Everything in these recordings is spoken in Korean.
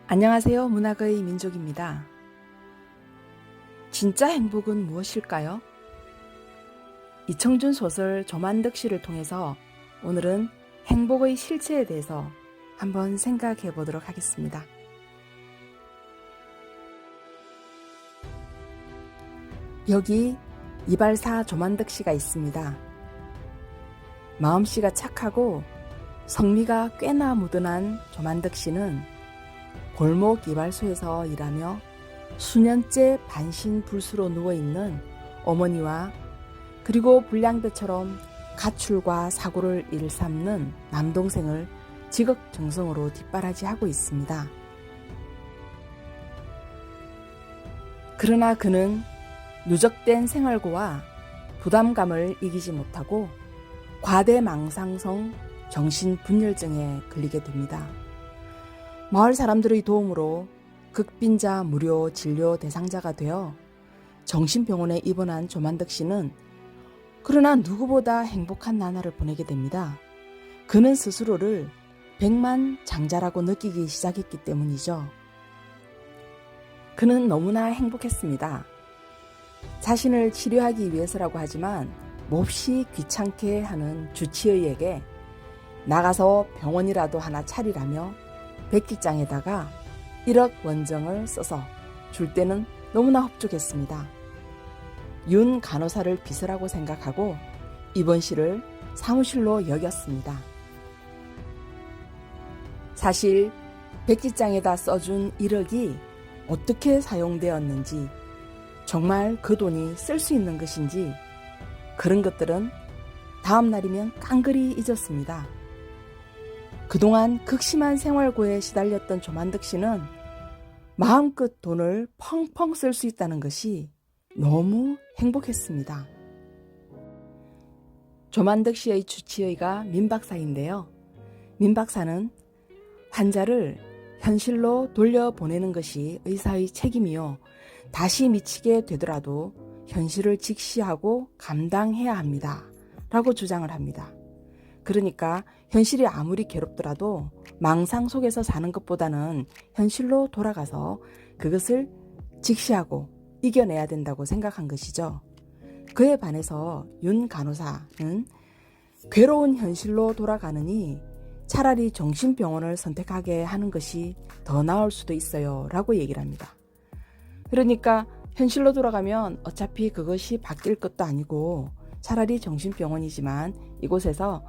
안녕하세요. 문학의 민족입니다. 진짜 행복은 무엇일까요? 이청준 소설 조만득시를 통해서 오늘은 행복의 실체에 대해서 한번 생각해 보도록 하겠습니다. 여기 이발사 조만득시가 있습니다. 마음씨가 착하고 성미가 꽤나 무던한 조만득시는 골목 이발소에서 일하며 수년째 반신불수로 누워있는 어머니와 그리고 불량배처럼 가출과 사고를 일삼는 남동생을 지극정성으로 뒷바라지하고 있습니다. 그러나 그는 누적된 생활고와 부담감을 이기지 못하고 과대망상성 정신분열증에 걸리게 됩니다. 마을 사람들의 도움으로 극빈자 무료 진료 대상자가 되어 정신병원에 입원한 조만득시는 그러나 누구보다 행복한 나날을 보내게 됩니다. 그는 스스로를 백만장자라고 느끼기 시작했기 때문이죠. 그는 너무나 행복했습니다. 자신을 치료하기 위해서라고 하지만 몹시 귀찮게 하는 주치의에게 나가서 병원이라도 하나 차리라며 백기장에다가 1억 원정을 써서 줄 때는 너무나 흡족했습니다. 윤 간호사를 비서라고 생각하고 입원실을 사무실로 여겼습니다. 사실 백기장에다 써준 1억이 어떻게 사용되었는지, 정말 그 돈이 쓸 수 있는 것인지 그런 것들은 다음 날이면 깡그리 잊었습니다. 그동안 극심한 생활고에 시달렸던 조만득시는 마음껏 돈을 펑펑 쓸 수 있다는 것이 너무 행복했습니다. 조만득시의 주치의가 민박사인데요. 민박사는 환자를 현실로 돌려보내는 것이 의사의 책임이요, 다시 미치게 되더라도 현실을 직시하고 감당해야 합니다 라고 주장을 합니다. 그러니까 현실이 아무리 괴롭더라도 망상 속에서 사는 것보다는 현실로 돌아가서 그것을 직시하고 이겨내야 된다고 생각한 것이죠. 그에 반해서 윤 간호사는 괴로운 현실로 돌아가느니 차라리 정신병원을 선택하게 하는 것이 더 나을 수도 있어요 라고 얘기를 합니다. 그러니까 현실로 돌아가면 어차피 그것이 바뀔 것도 아니고 차라리 정신병원이지만 이곳에서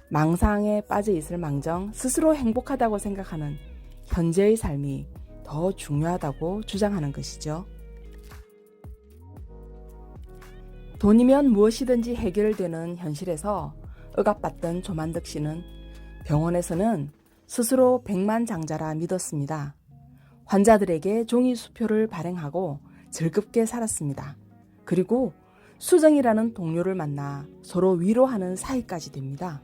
망상에 빠져 있을 망정 스스로 행복하다고 생각하는 현재의 삶이 더 중요하다고 주장하는 것이죠. 돈이면 무엇이든지 해결되는 현실에서 억압받던 조만득시는 병원에서는 스스로 백만장자라 믿었습니다. 환자들에게 종이수표를 발행하고 즐겁게 살았습니다. 그리고 수정이라는 동료를 만나 서로 위로하는 사이까지 됩니다.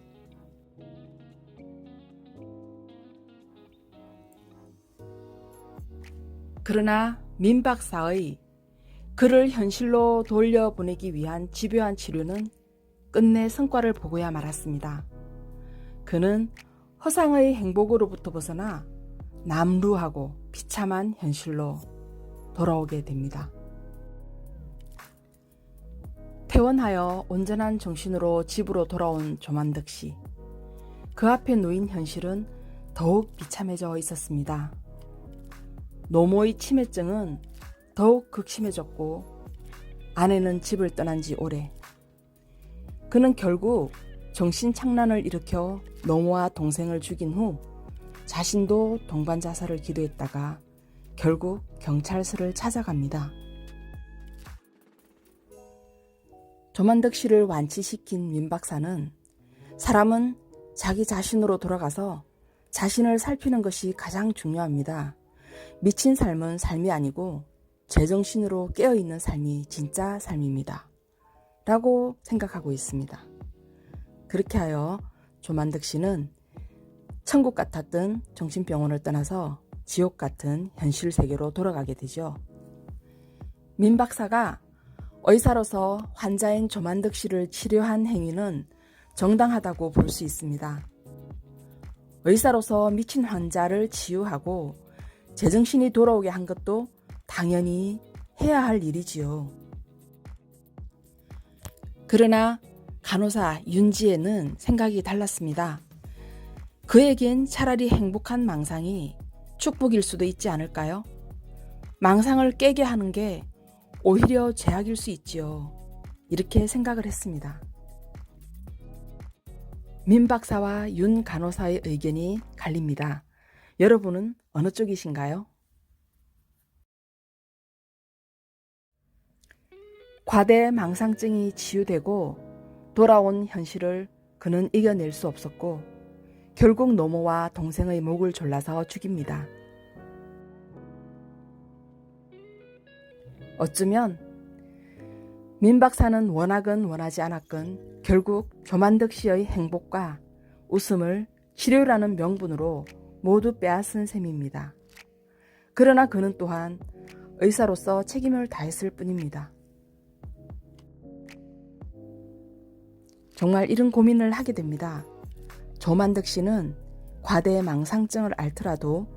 그러나 민박사의 그를 현실로 돌려보내기 위한 집요한 치료는 끝내 성과를 보고야 말았습니다. 그는 허상의 행복으로부터 벗어나 남루하고 비참한 현실로 돌아오게 됩니다. 퇴원하여 온전한 정신으로 집으로 돌아온 조만득시. 그 앞에 놓인 현실은 더욱 비참해져 있었습니다. 노모의 치매증은 더욱 극심해졌고 아내는 집을 떠난 지 오래. 그는 결국 정신착란을 일으켜 노모와 동생을 죽인 후 자신도 동반자살을 기도했다가 결국 경찰서를 찾아갑니다. 조만득시를 완치시킨 민박사는 사람은 자기 자신으로 돌아가서 자신을 살피는 것이 가장 중요합니다. 미친 삶은 삶이 아니고 제정신으로 깨어있는 삶이 진짜 삶입니다 라고 생각하고 있습니다. 그렇게 하여 조만득시는 천국 같았던 정신병원을 떠나서 지옥 같은 현실 세계로 돌아가게 되죠. 민박사가 의사로서 환자인 조만득시를 치료한 행위는 정당하다고 볼 수 있습니다. 의사로서 미친 환자를 치유하고 제정신이 돌아오게 한 것도 당연히 해야 할 일이지요. 그러나 간호사 윤지혜는 생각이 달랐습니다. 그에겐 차라리 행복한 망상이 축복일 수도 있지 않을까요? 망상을 깨게 하는 게 오히려 죄악일 수 있지요. 이렇게 생각을 했습니다. 민 박사와 윤 간호사의 의견이 갈립니다. 여러분은 어느 쪽이신가요? 과대 망상증이 치유되고 돌아온 현실을 그는 이겨낼 수 없었고 결국 노모와 동생의 목을 졸라서 죽입니다. 어쩌면 민 박사는 원하건 원하지 않았건 결국 조만득 씨의 행복과 웃음을 치료라는 명분으로 모두 빼앗은 셈입니다. 그러나 그는 또한 의사로서 책임을 다했을 뿐입니다. 정말 이런 고민을 하게 됩니다. 조만득 씨는 과대 망상증을 앓더라도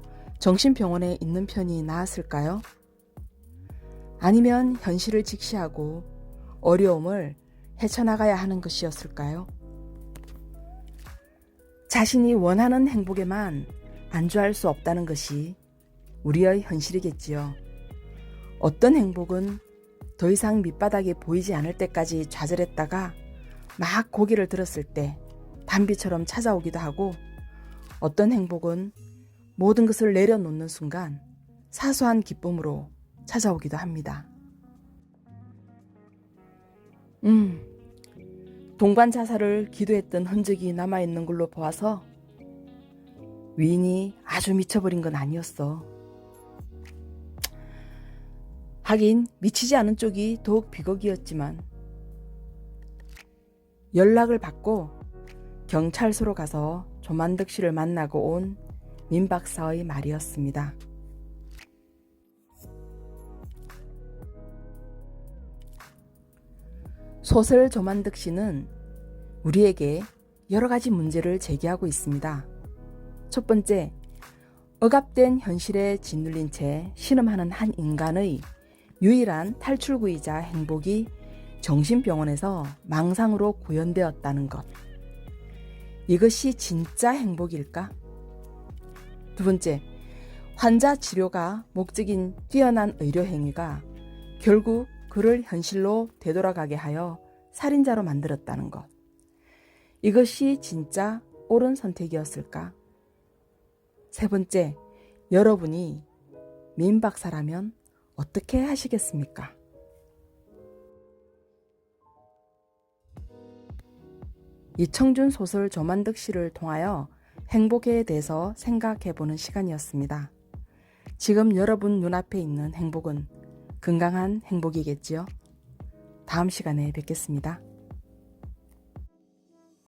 정신병원에 있는 편이 나았을까요? 아니면 현실을 직시하고 어려움을 헤쳐나가야 하는 것이었을까요? 자신이 원하는 행복에만 안주할 수 없다는 것이 우리의 현실이겠지요. 어떤 행복은 더 이상 밑바닥이 보이지 않을 때까지 좌절했다가 막 고개를 들었을 때 단비처럼 찾아오기도 하고 어떤 행복은 모든 것을 내려놓는 순간 사소한 기쁨으로 찾아오기도 합니다. 동반 자살을 기도했던 흔적이 남아있는 걸로 보아서 위인이 아주 미쳐버린 건 아니었어. 하긴 미치지 않은 쪽이 더욱 비극이었지만 연락을 받고 경찰서로 가서 조만득 씨를 만나고 온 민 박사의 말이었습니다. 소설 조만득 씨는 우리에게 여러 가지 문제를 제기하고 있습니다. 첫 번째, 억압된 현실에 짓눌린 채 신음하는 한 인간의 유일한 탈출구이자 행복이 정신병원에서 망상으로 구현되었다는 것. 이것이 진짜 행복일까? 두 번째, 환자 치료가 목적인 뛰어난 의료 행위가 결국 그를 현실로 되돌아가게 하여 살인자로 만들었다는 것. 이것이 진짜 옳은 선택이었을까? 세 번째, 여러분이 민 박사라면 어떻게 하시겠습니까? 이청준 소설 조만득 씨를 통하여 행복에 대해서 생각해보는 시간이었습니다. 지금 여러분 눈앞에 있는 행복은 건강한 행복이겠지요? 다음 시간에 뵙겠습니다.